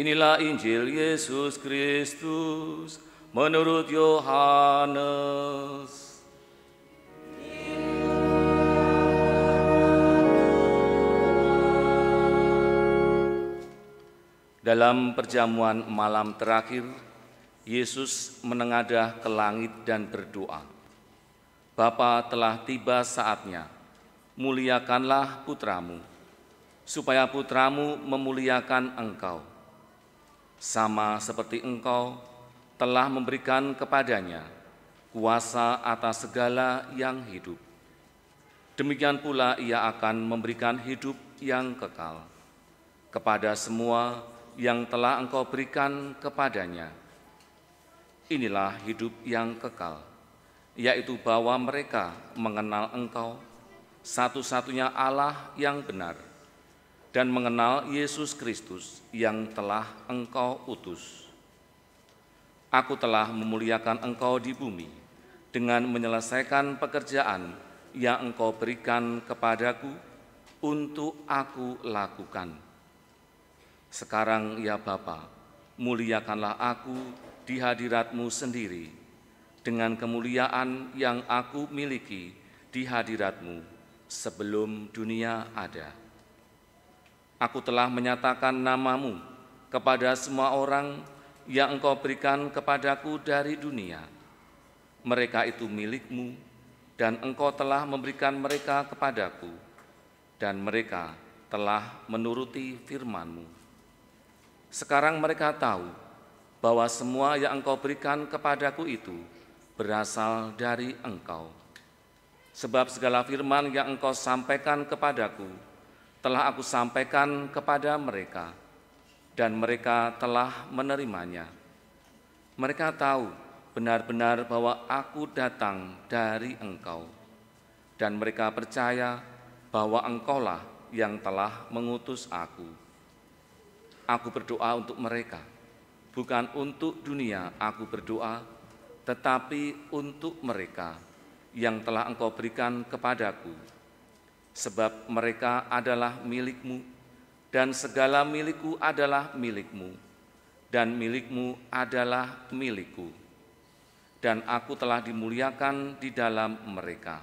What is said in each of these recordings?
Inilah Injil Yesus Kristus menurut Yohanes. Dalam perjamuan malam terakhir, Yesus menengadah ke langit dan berdoa, "Bapa, telah tiba saatnya, muliakanlah putramu, supaya putramu memuliakan engkau. Sama seperti engkau telah memberikan kepadanya kuasa atas segala yang hidup. Demikian pula ia akan memberikan hidup yang kekal kepada semua yang telah engkau berikan kepadanya. Inilah hidup yang kekal, yaitu bahwa mereka mengenal engkau, satu-satunya Allah yang benar, dan mengenal Yesus Kristus yang telah engkau utus. Aku telah memuliakan engkau di bumi dengan menyelesaikan pekerjaan yang engkau berikan kepadaku untuk aku lakukan. Sekarang ya Bapa, muliakanlah aku di hadirat-Mu sendiri dengan kemuliaan yang aku miliki di hadirat-Mu sebelum dunia ada. Aku telah menyatakan nama-Mu kepada semua orang yang engkau berikan kepadaku dari dunia. Mereka itu milik-Mu, dan engkau telah memberikan mereka kepadaku, dan mereka telah menuruti firman-Mu. Sekarang mereka tahu bahwa semua yang engkau berikan kepadaku itu berasal dari engkau. Sebab segala firman yang engkau sampaikan kepadaku telah aku sampaikan kepada mereka, dan mereka telah menerimanya. Mereka tahu benar-benar bahwa aku datang dari engkau, dan mereka percaya bahwa engkaulah yang telah mengutus aku. Aku berdoa untuk mereka, bukan untuk dunia aku berdoa, tetapi untuk mereka yang telah engkau berikan kepadaku. Sebab mereka adalah milik-Mu, dan segala milikku adalah milik-Mu, dan milik-Mu adalah milikku. Dan aku telah dimuliakan di dalam mereka.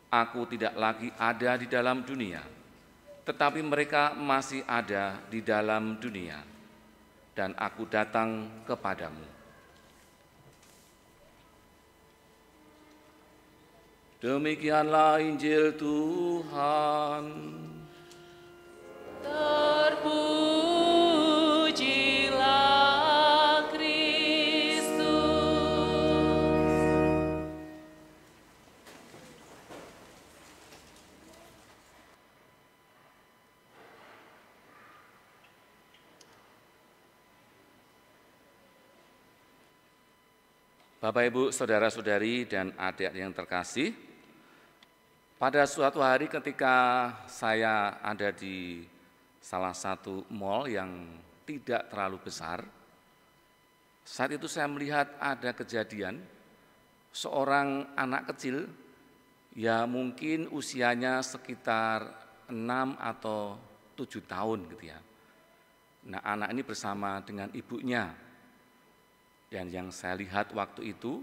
Aku tidak lagi ada di dalam dunia, tetapi mereka masih ada di dalam dunia, dan aku datang kepadamu. Demikianlah Injil Tuhan. Terpujilah Kristus. Bapak, Ibu, saudara-saudari, dan adik yang terkasih, pada suatu hari ketika saya ada di salah satu mal yang tidak terlalu besar, saat itu saya melihat ada kejadian seorang anak kecil, ya mungkin usianya sekitar 6 atau 7 tahun gitu ya. Nah, anak ini bersama dengan ibunya. Dan yang saya lihat waktu itu,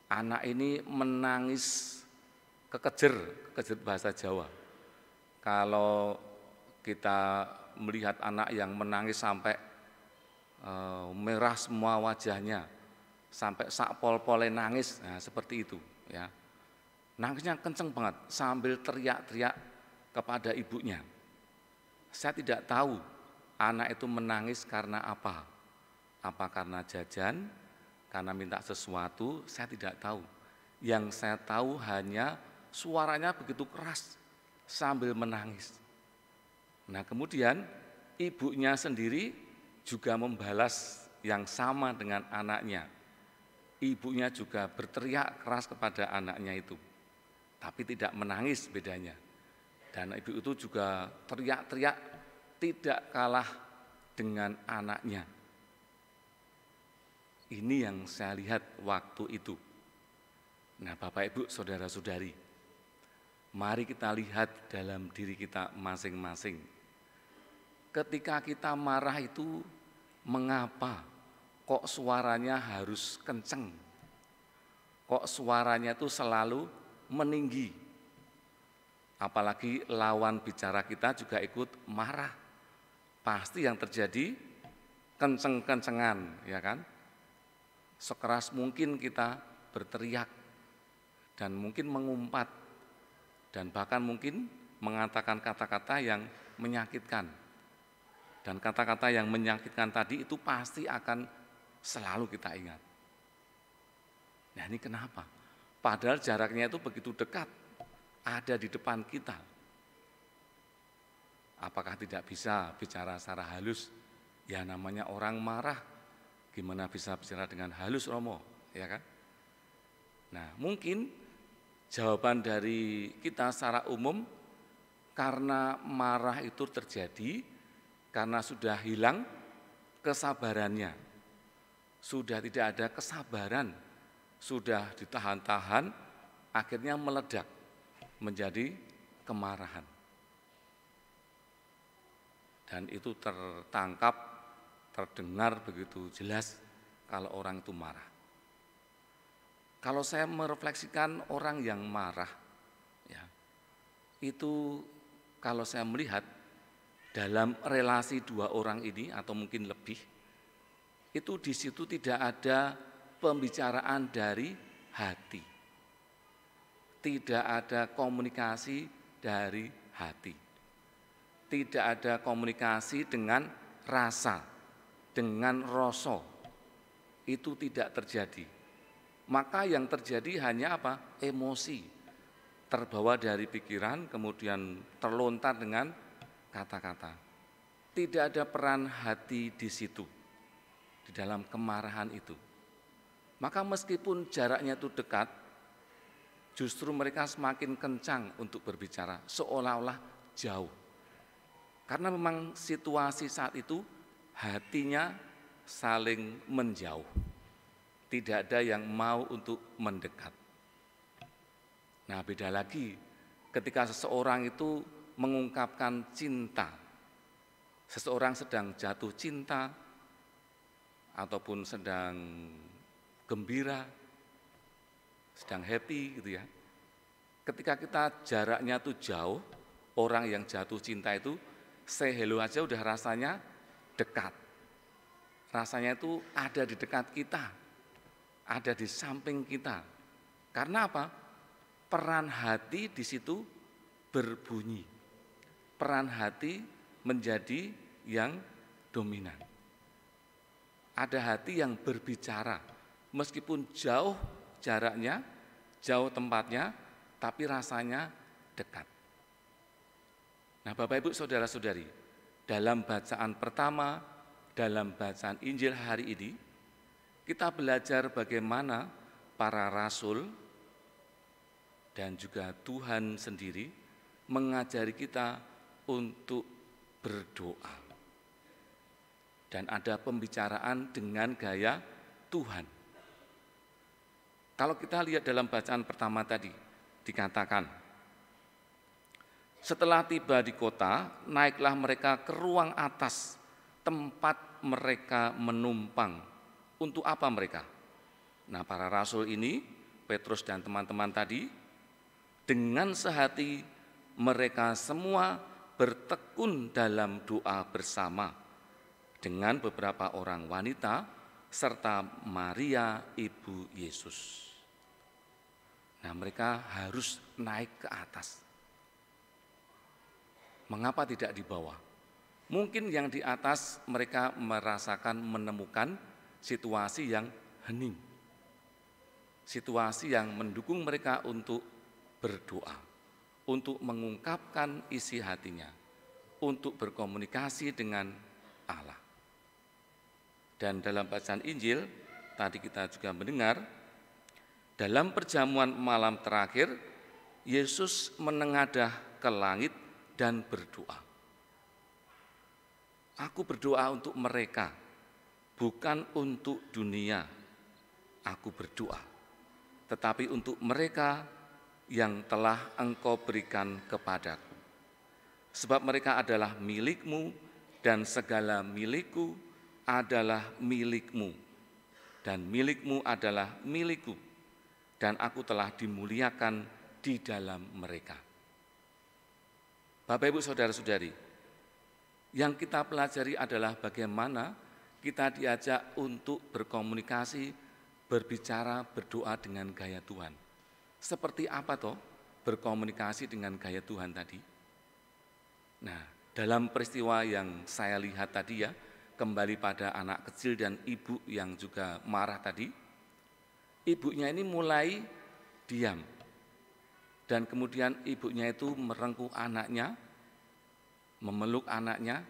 anak ini menangis kekejer bahasa Jawa. Kalau kita melihat anak yang menangis sampai merah semua wajahnya, sampai sak pol-pole nangis, nah seperti itu ya. Nangisnya kenceng banget sambil teriak-teriak kepada ibunya. Saya tidak tahu anak itu menangis karena apa. Apa karena jajan, karena minta sesuatu, saya tidak tahu. Yang saya tahu hanya suaranya begitu keras sambil menangis. Nah, kemudian ibunya sendiri juga membalas yang sama dengan anaknya. Ibunya juga berteriak keras kepada anaknya itu, tapi tidak menangis bedanya. Dan ibu itu juga teriak-teriak tidak kalah dengan anaknya. Ini yang saya lihat waktu itu. Nah, Bapak, Ibu, saudara-saudari, mari kita lihat dalam diri kita masing-masing. ketika kita marah itu mengapa kok suaranya harus kenceng? Kok suaranya itu selalu meninggi? Apalagi lawan bicara kita juga ikut marah. Pasti yang terjadi kenceng-kencengan, ya kan? Sekeras mungkin kita berteriak dan mungkin mengumpat dan bahkan mungkin mengatakan kata-kata yang menyakitkan. Dan kata-kata yang menyakitkan tadi itu pasti akan selalu kita ingat. Nah, ini kenapa? Padahal jaraknya itu begitu dekat, ada di depan kita. Apakah tidak bisa bicara secara halus? Ya namanya orang marah, gimana bisa bicara dengan halus, Romo? Ya kan? Nah, mungkin jawaban dari kita secara umum, karena marah itu terjadi, karena sudah hilang kesabarannya, sudah tidak ada kesabaran, sudah ditahan-tahan, akhirnya meledak menjadi kemarahan. Dan itu tertangkap, terdengar begitu jelas kalau orang itu marah. Kalau saya merefleksikan orang yang marah, ya, itu kalau saya melihat dalam relasi dua orang ini atau mungkin lebih, itu di situ tidak ada pembicaraan dari hati. Tidak ada komunikasi dari hati. Tidak ada komunikasi dengan rasa, dengan rasa. Itu tidak terjadi. Maka yang terjadi hanya apa? Emosi. Terbawa dari pikiran, kemudian terlontar dengan kata-kata. Tidak ada peran hati di situ, di dalam kemarahan itu. Maka meskipun jaraknya itu dekat, justru mereka semakin kencang untuk berbicara, seolah-olah jauh. Karena memang situasi saat itu hatinya saling menjauh. Tidak ada yang mau untuk mendekat. Nah, beda lagi ketika seseorang itu mengungkapkan cinta. Seseorang sedang jatuh cinta ataupun sedang gembira, sedang happy gitu ya. Ketika kita jaraknya tuh jauh, orang yang jatuh cinta itu say hello aja udah rasanya dekat. Rasanya itu ada di dekat kita, ada di samping kita. Karena apa? Peran hati di situ berbunyi. Peran hati menjadi yang dominan. Ada hati yang berbicara, meskipun jauh jaraknya, jauh tempatnya, tapi rasanya dekat. Nah, Bapak Ibu Saudara-saudari, dalam bacaan pertama, dalam bacaan Injil hari ini, kita belajar bagaimana para rasul dan juga Tuhan sendiri mengajari kita untuk berdoa. Dan ada pembicaraan dengan gaya Tuhan. Kalau kita lihat dalam bacaan pertama tadi, dikatakan, setelah tiba di kota, naiklah mereka ke ruang atas, tempat mereka menumpang. Untuk apa mereka? Nah, para rasul ini, Petrus dan teman-teman tadi, dengan sehati mereka semua bertekun dalam doa bersama dengan beberapa orang wanita serta Maria ibu Yesus. Nah, mereka harus naik ke atas. Mengapa tidak di bawah? Mungkin yang di atas mereka merasakan menemukan situasi yang hening. Situasi yang mendukung mereka untuk berdoa, untuk mengungkapkan isi hatinya, untuk berkomunikasi dengan Allah. Dan dalam bacaan Injil, tadi kita juga mendengar, dalam perjamuan malam terakhir, Yesus menengadah ke langit dan berdoa. Aku berdoa untuk mereka, bukan untuk dunia. Aku berdoa, tetapi untuk mereka yang telah Engkau berikan kepadaku. Sebab mereka adalah milik-Mu dan segala milikku adalah milikmu, dan milikmu adalah milikku, dan aku telah dimuliakan di dalam mereka. Bapak, Ibu, Saudara-saudari, yang kita pelajari adalah bagaimana kita diajak untuk berkomunikasi, berbicara, berdoa dengan gaya Tuhan. Seperti apa toh berkomunikasi dengan gaya Tuhan tadi? Nah, dalam peristiwa yang saya lihat tadi ya, kembali pada anak kecil dan ibu yang juga marah tadi, ibunya ini mulai diam. Dan kemudian ibunya itu merengkuh anaknya, memeluk anaknya,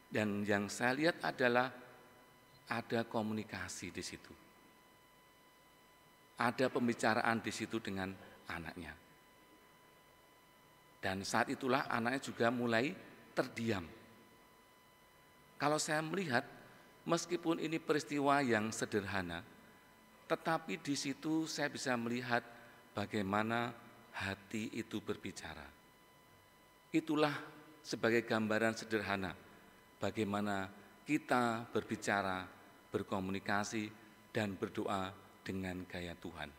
dan yang saya lihat adalah ada komunikasi di situ. Ada pembicaraan di situ dengan anaknya. Dan saat itulah anaknya juga mulai terdiam. Kalau saya melihat, meskipun ini peristiwa yang sederhana, tetapi di situ saya bisa melihat bagaimana hati itu berbicara. Itulah sebagai gambaran sederhana bagaimana kita berbicara, berkomunikasi, dan berdoa dengan gaya Tuhan.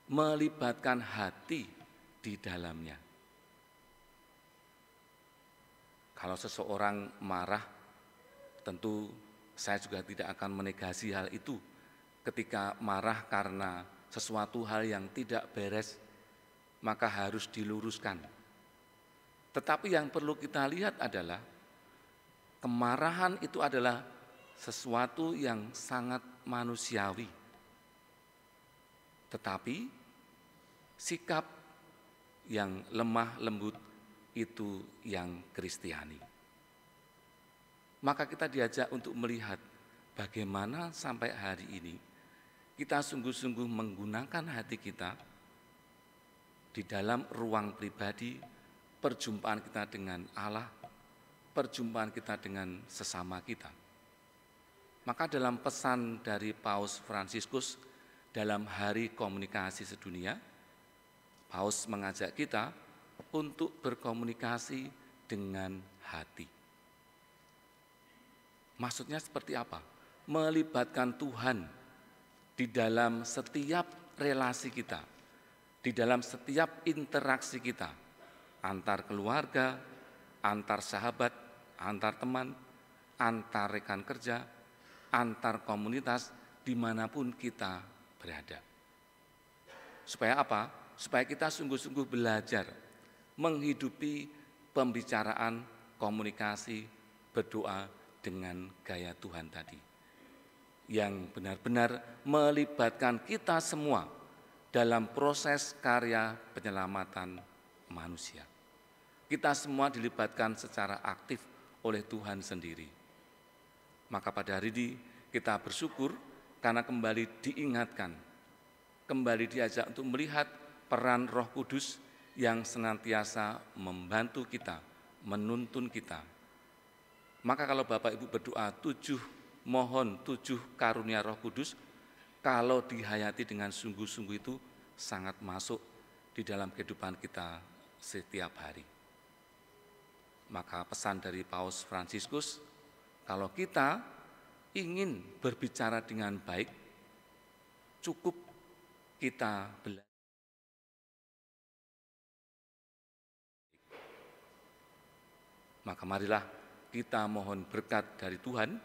Melibatkan hati di dalamnya. Kalau seseorang marah, tentu saya juga tidak akan menegasi hal itu. Ketika marah karena sesuatu hal yang tidak beres, maka harus diluruskan. Tetapi yang perlu kita lihat adalah kemarahan itu adalah sesuatu yang sangat manusiawi. Tetapi sikap yang lemah lembut itu yang Kristiani. Maka kita diajak untuk melihat bagaimana sampai hari ini kita sungguh-sungguh menggunakan hati kita di dalam ruang pribadi, perjumpaan kita dengan Allah, perjumpaan kita dengan sesama kita. Maka dalam pesan dari Paus Fransiskus dalam Hari Komunikasi Sedunia, Paus mengajak kita untuk berkomunikasi dengan hati. Maksudnya seperti apa? Melibatkan Tuhan di dalam setiap relasi kita, di dalam setiap interaksi kita, antar keluarga, antar sahabat, antar teman, antar rekan kerja, antar komunitas, dimanapun kita berada. Supaya apa? Supaya kita sungguh-sungguh belajar menghidupi pembicaraan, komunikasi, berdoa dengan gaya Tuhan tadi. Yang benar-benar melibatkan kita semua dalam proses karya penyelamatan manusia. Kita semua dilibatkan secara aktif oleh Tuhan sendiri. Maka pada hari ini kita bersyukur karena kembali diingatkan, kembali diajak untuk melihat peran Roh Kudus yang senantiasa membantu kita, menuntun kita. Maka kalau Bapak Ibu berdoa mohon 7 karunia Roh Kudus, kalau dihayati dengan sungguh-sungguh itu sangat masuk di dalam kehidupan kita setiap hari. Maka pesan dari Paus Fransiskus, kalau kita ingin berbicara dengan baik, cukup kita belajar. Maka marilah kita mohon berkat dari Tuhan